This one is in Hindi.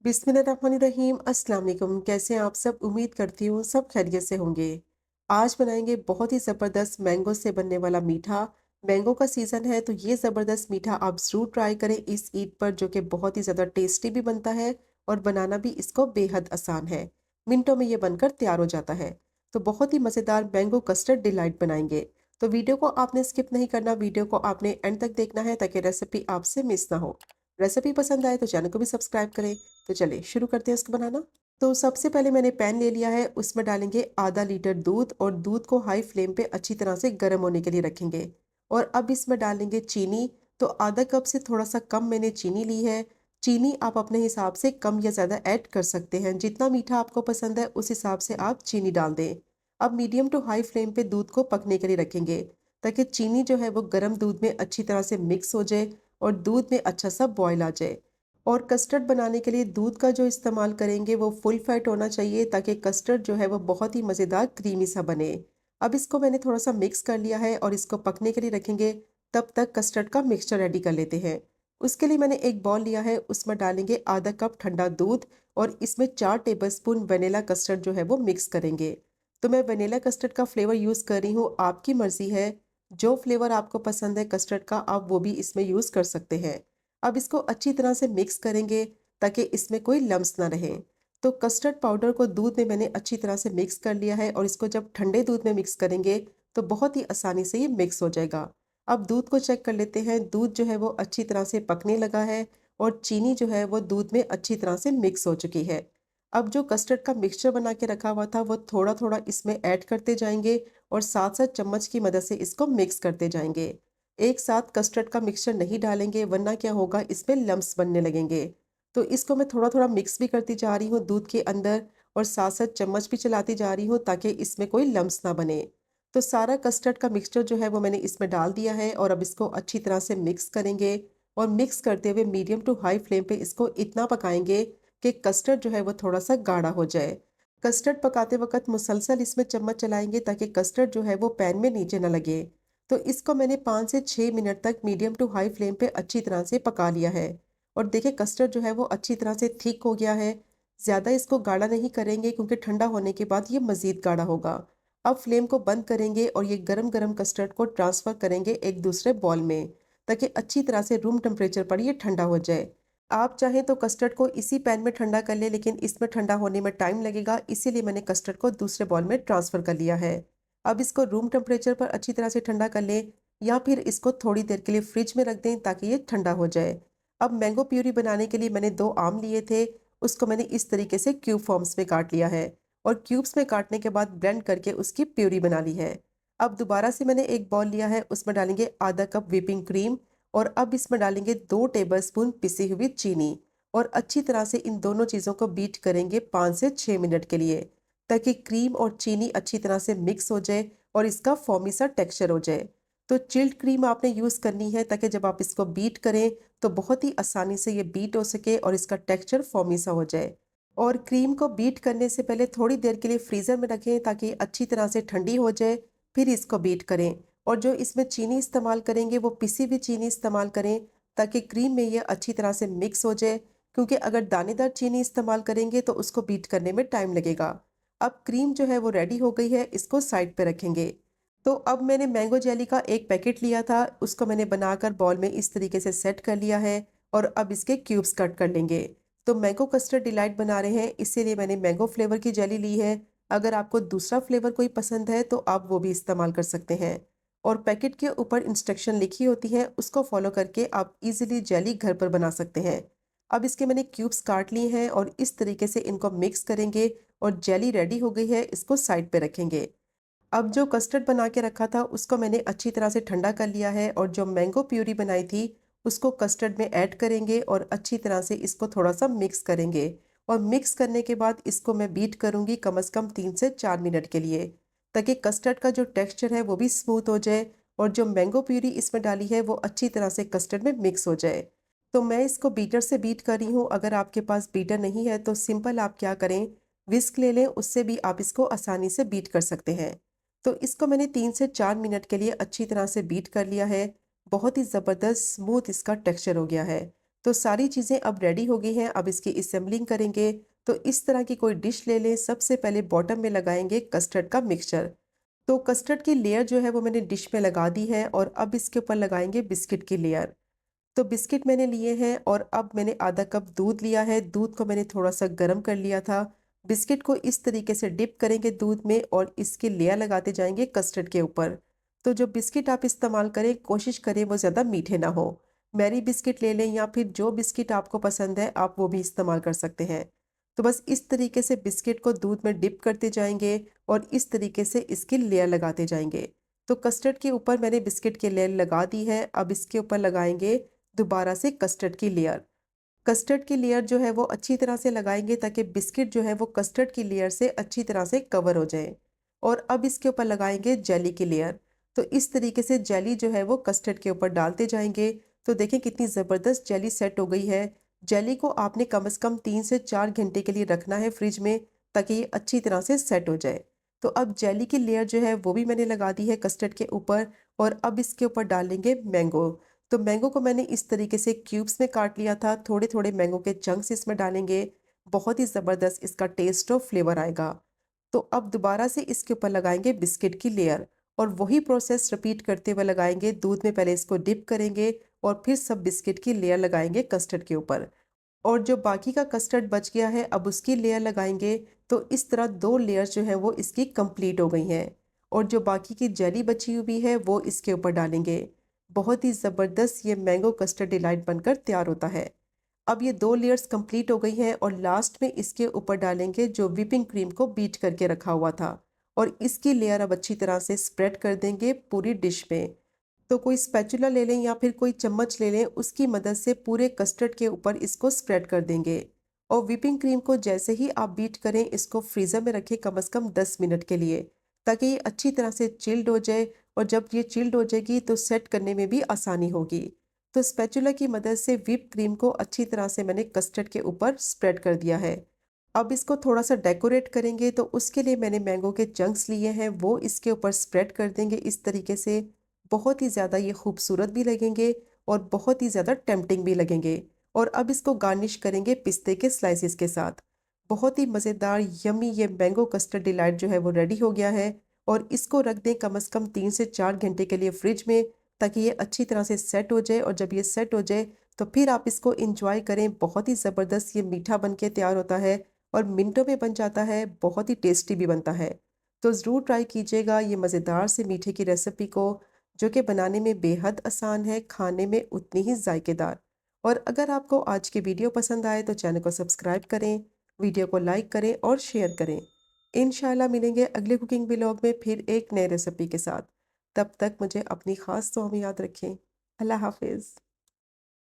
बिस्मिल्लाहिर्रहमानिर्रहीम। अस्सलाम वालेकुम। कैसे हैं आप सब? उम्मीद करती हूँ सब खैरियत से होंगे। आज बनाएंगे बहुत ही ज़बरदस्त मैंगो से बनने वाला मीठा। मैंगो का सीज़न है तो ये ज़बरदस्त मीठा आप ज़रूर ट्राई करें इस ईद पर, जो कि बहुत ही ज़्यादा टेस्टी भी बनता है और बनाना भी इसको बेहद आसान है। मिनटों में ये बनकर तैयार हो जाता है। तो बहुत ही मज़ेदार मैंगो कस्टर्ड डिलाइट बनाएंगे। तो वीडियो को आपने स्किप नहीं करना, वीडियो को आपने एंड तक देखना है ताकि रेसिपी आपसे मिस ना हो। रेसिपी पसंद आए तो चैनल को भी सब्सक्राइब करें। तो चलिए शुरू करते हैं इसको बनाना। तो सबसे पहले मैंने पैन ले लिया है, उसमें डालेंगे आधा लीटर दूध और दूध को हाई फ्लेम पे अच्छी तरह से गर्म होने के लिए रखेंगे। और अब इसमें डालेंगे चीनी। तो आधा कप से थोड़ा सा कम मैंने चीनी ली है। चीनी आप अपने हिसाब से कम या ज़्यादा ऐड कर सकते हैं, जितना मीठा आपको पसंद है उस हिसाब से आप चीनी डाल दें। अब मीडियम टू हाई फ्लेम पे दूध को पकने के लिए रखेंगे, ताकि चीनी जो है वो गर्म दूध में अच्छी तरह से मिक्स हो जाए और दूध में अच्छा सा बॉयल आ जाए। और कस्टर्ड बनाने के लिए दूध का जो इस्तेमाल करेंगे वो फुल फैट होना चाहिए, ताकि कस्टर्ड जो है वो बहुत ही मज़ेदार क्रीमी सा बने। अब इसको मैंने थोड़ा सा मिक्स कर लिया है और इसको पकने के लिए रखेंगे। तब तक कस्टर्ड का मिक्सचर रेडी कर लेते हैं। उसके लिए मैंने एक बॉल लिया है, उसमें डालेंगे आधा कप ठंडा दूध और इसमें 4 टेबलस्पून वनीला कस्टर्ड जो है वो मिक्स करेंगे। तो मैं वनीला कस्टर्ड का फ्लेवर यूज़ कर रही हूँ, आपकी मर्ज़ी है। जो फ्लेवर आपको पसंद है कस्टर्ड का, आप वो भी इसमें यूज़ कर सकते हैं। अब इसको अच्छी तरह से मिक्स करेंगे, ताकि इसमें कोई लम्स ना रहे। तो कस्टर्ड पाउडर को दूध में मैंने अच्छी तरह से मिक्स कर लिया है और इसको जब ठंडे दूध में मिक्स करेंगे तो बहुत ही आसानी से ये मिक्स हो जाएगा। अब दूध को चेक कर लेते हैं। दूध जो है वो अच्छी तरह से पकने लगा है और चीनी जो है वो दूध में अच्छी तरह से मिक्स हो चुकी है। अब जो कस्टर्ड का मिक्सचर बना के रखा हुआ था वो थोड़ा थोड़ा इसमें ऐड करते जाएंगे और साथ साथ चम्मच की मदद से इसको मिक्स करते जाएंगे। एक साथ कस्टर्ड का मिक्सचर नहीं डालेंगे, वरना क्या होगा, इसमें लम्स बनने लगेंगे। तो इसको मैं थोड़ा थोड़ा मिक्स भी करती जा रही हूँ दूध के अंदर, और साथ साथ चम्मच भी चलाती जा रही हूँ ताकि इसमें कोई लम्स ना बने। तो सारा कस्टर्ड का मिक्सचर जो है वो मैंने इसमें डाल दिया है और अब इसको अच्छी तरह से मिक्स करेंगे। और मिक्स करते हुए मीडियम टू हाई फ्लेम पे इसको इतना पकाएंगे कि कस्टर्ड जो है वो थोड़ा सा गाढ़ा हो जाए। कस्टर्ड पकाते वक्त मुसलसल इसमें चम्मच चलाएंगे ताकि कस्टर्ड जो है वो पैन में नीचे ना लगे। तो इसको मैंने 5 से 6 मिनट तक मीडियम टू हाई फ्लेम पे अच्छी तरह से पका लिया है। और देखिए कस्टर्ड जो है वो अच्छी तरह से थिक हो गया है। ज़्यादा इसको गाढ़ा नहीं करेंगे क्योंकि ठंडा होने के बाद ये मज़ीद गाढ़ा होगा। अब फ्लेम को बंद करेंगे और ये गरम गरम कस्टर्ड को ट्रांसफ़र करेंगे एक दूसरे बॉल में, ताकि अच्छी तरह से रूम टेम्परेचर पर ये ठंडा हो जाए। आप चाहें तो कस्टर्ड को इसी पैन में ठंडा कर लें, लेकिन इसमें ठंडा होने में टाइम लगेगा, इसीलिए मैंने कस्टर्ड को दूसरे बॉल में ट्रांसफ़र कर लिया है। अब इसको रूम टेम्परेचर पर अच्छी तरह से ठंडा कर लें, या फिर इसको थोड़ी देर के लिए फ्रिज में रख दें ताकि ये ठंडा हो जाए। अब मैंगो प्यूरी बनाने के लिए मैंने 2 आम लिए थे, उसको मैंने इस तरीके से क्यूब फॉर्म्स में काट लिया है और क्यूब्स में काटने के बाद ब्लेंड करके उसकी प्यूरी बना ली है। अब दोबारा से मैंने एक बाउल लिया है, उसमें डालेंगे आधा कप व्हिपिंग क्रीम और अब इसमें डालेंगे 2 टेबलस्पून पिसी हुई चीनी और अच्छी तरह से इन दोनों चीज़ों को बीट करेंगे 5 से 6 मिनट के लिए, ताकि क्रीम और चीनी अच्छी तरह से मिक्स हो जाए और इसका फोमी सा टेक्सचर हो जाए। तो चिल्ड क्रीम आपने यूज़ करनी है, ताकि जब आप इसको बीट करें तो बहुत ही आसानी से ये बीट हो सके और इसका टेक्सचर फोमी सा हो जाए। और क्रीम को बीट करने से पहले थोड़ी देर के लिए फ्रीज़र में रखें ताकि अच्छी तरह से ठंडी हो जाए, फिर इसको बीट करें। और जो इसमें चीनी इस्तेमाल करेंगे वो पिसी हुई चीनी इस्तेमाल करें, ताकि क्रीम में ये अच्छी तरह से मिक्स हो जाए, क्योंकि अगर दानेदार चीनी इस्तेमाल करेंगे तो उसको बीट करने में टाइम लगेगा। अब क्रीम जो है वो रेडी हो गई है, इसको साइड पे रखेंगे। तो अब मैंने मैंगो जेली का एक पैकेट लिया था, उसको मैंने बनाकर बॉल में इस तरीके से सेट कर लिया है और अब इसके क्यूब्स कट कर लेंगे। तो मैंगो कस्टर्ड डिलाइट बना रहे हैं, इसीलिए मैंने मैंगो फ्लेवर की जेली ली है। अगर आपको दूसरा फ्लेवर कोई पसंद है तो आप वो भी इस्तेमाल कर सकते हैं। और पैकेट के ऊपर इंस्ट्रक्शन लिखी होती है, उसको फॉलो करके आप इजीली जेली घर पर बना सकते हैं। अब इसके मैंने क्यूब्स काट लिए हैं और इस तरीके से इनको मिक्स करेंगे और जेली रेडी हो गई है, इसको साइड पे रखेंगे। अब जो कस्टर्ड बना के रखा था उसको मैंने अच्छी तरह से ठंडा कर लिया है और जो मैंगो प्यूरी बनाई थी उसको कस्टर्ड में ऐड करेंगे और अच्छी तरह से इसको थोड़ा सा मिक्स करेंगे। और मिक्स करने के बाद इसको मैं बीट करूंगी कम से कम 3 से 4 मिनट के लिए, ताकि कस्टर्ड का जो टेक्सचर है वो भी स्मूथ हो जाए और जो मैंगो प्यूरी इसमें डाली है वो अच्छी तरह से कस्टर्ड में मिक्स हो जाए। तो मैं इसको बीटर से बीट कर रही हूँ। अगर आपके पास बीटर नहीं है तो सिंपल आप क्या करें, विस्क ले लें, उससे भी आप इसको आसानी से बीट कर सकते हैं। तो इसको मैंने 3 से 4 मिनट के लिए अच्छी तरह से बीट कर लिया है। बहुत ही ज़बरदस्त स्मूथ इसका टेक्सचर हो गया है। तो सारी चीज़ें अब रेडी हो गई हैं, अब इसकी असेंबलिंग करेंगे। तो इस तरह की कोई डिश ले लें, सबसे पहले बॉटम में लगाएँगे कस्टर्ड का मिक्सचर। तो कस्टर्ड की लेयर जो है वो मैंने डिश में लगा दी है और अब इसके ऊपर लगाएँगे बिस्किट की लेयर। तो बिस्किट मैंने लिए हैं और अब मैंने आधा कप दूध लिया है, दूध को मैंने थोड़ा-सा गरम कर लिया था। बिस्किट को इस तरीके से डिप करेंगे दूध में और इसकी लेयर लगाते जाएँगे कस्टर्ड के ऊपर। तो जो बिस्किट आप इस्तेमाल करें, कोशिश करें वो ज़्यादा मीठे ना हो। मैरी बिस्किट ले लें या फिर जो बिस्किट आपको पसंद है, आप वो भी इस्तेमाल कर सकते हैं। तो बस इस तरीके से बिस्किट को दूध में डिप करते जाएँगे और इस तरीके से इसकी लेयर लगाते जाएँगे। तो कस्टर्ड के ऊपर मैंने बिस्किट की लेयर लगा दी है, अब इसके ऊपर लगाएँगे दोबारा से कस्टर्ड की लेयर। कस्टर्ड की लेयर जो है वो अच्छी तरह से लगाएँगे ताकि बिस्किट जो है वो कस्टर्ड की लेयर से अच्छी तरह से कवर हो जाए। और अब इसके ऊपर लगाएँगे जेली की लेयर। तो इस तरीके से जेली जो है वो कस्टर्ड के ऊपर डालते जाएँगे। तो देखें कितनी ज़बरदस्त जेली सेट हो गई है। जेली को आपने कम से कम 3 से 4 घंटे के लिए रखना है फ्रिज में ताकि ये अच्छी तरह से सेट हो जाए। तो अब जेली की लेयर जो है वो भी मैंने लगा दी है कस्टर्ड के ऊपर और अब इसके ऊपर डालेंगे मैंगो। तो मैंगो को मैंने इस तरीके से क्यूब्स में काट लिया था, थोड़े-थोड़े मैंगो के चंक्स इसमें डालेंगे, बहुत ही ज़बरदस्त इसका टेस्ट और फ्लेवर आएगा। तो अब दोबारा से इसके ऊपर लगाएँगे बिस्किट की लेयर और वही प्रोसेस रिपीट करते हुए लगाएँगे, दूध में पहले इसको डिप करेंगे और फिर सब बिस्किट की लेयर लगाएँगे कस्टर्ड के ऊपर। और जो बाकी का कस्टर्ड बच गया है अब उसकी लेयर लगाएँगे, तो इस तरह 2 लेयर्स जो हैं वो इसकी कंप्लीट हो गई हैं। और जो बाकी की जेली बची हुई है वो इसके ऊपर डालेंगे। बहुत ही ज़बरदस्त ये मैंगो कस्टर्ड डिलाइट बनकर तैयार होता है। अब ये 2 लेयर्स कंप्लीट हो गई हैं और लास्ट में इसके ऊपर डालेंगे जो व्हिपिंग क्रीम को बीट करके रखा हुआ था और इसकी लेयर अब अच्छी तरह से स्प्रेड कर देंगे पूरी डिश में। तो कोई स्पैचुला ले लें या फिर कोई चम्मच ले लें, उसकी मदद से पूरे कस्टर्ड के ऊपर इसको स्प्रेड कर देंगे। और व्हिपिंग क्रीम को जैसे ही आप बीट करें, इसको फ्रीज़र में रखें कम से कम 10 मिनट के लिए, ताकि ये अच्छी तरह से चिल्ड हो जाए और जब ये चिल्ड हो जाएगी तो सेट करने में भी आसानी होगी। तो स्पैचुला की मदद से व्हिप क्रीम को अच्छी तरह से मैंने कस्टर्ड के ऊपर स्प्रेड कर दिया है। अब इसको थोड़ा-सा डेकोरेट करेंगे तो उसके लिए मैंने मैंगो के चंक्स लिए हैं, वो इसके ऊपर स्प्रेड कर देंगे इस तरीके से। बहुत ही ज़्यादा ये खूबसूरत भी लगेंगे और बहुत ही ज़्यादा टेम्प्टिंग भी लगेंगे। और अब इसको गार्निश करेंगे पिस्ते के स्लाइसेस के साथ। बहुत ही मज़ेदार यम्मी ये मैंगो कस्टर्ड डिलाइट जो है वो रेडी हो गया है और इसको रख दें कम से कम 3 से 4 घंटे के लिए फ्रिज में ताकि ये अच्छी तरह से सेट हो जाए और जब ये सेट हो जाए तो फिर आप इसको एंजॉय करें। बहुत ही ज़बरदस्त ये मीठा बन के तैयार होता है और मिनटों में बन जाता है, बहुत ही टेस्टी भी बनता है। तो ज़रूर ट्राई कीजिएगा ये मज़ेदार से मीठे की रेसिपी को, जो कि बनाने में बेहद आसान है, खाने में उतनी ही जायकेदार। और अगर आपको आज की वीडियो पसंद आए तो चैनल को सब्सक्राइब करें, वीडियो को लाइक करें और शेयर करें। इंशाल्लाह मिलेंगे अगले कुकिंग व्लॉग में फिर एक नए रेसिपी के साथ। तब तक मुझे अपनी ख़ास दुआ में याद रखें। अल्लाह हाफ़िज़।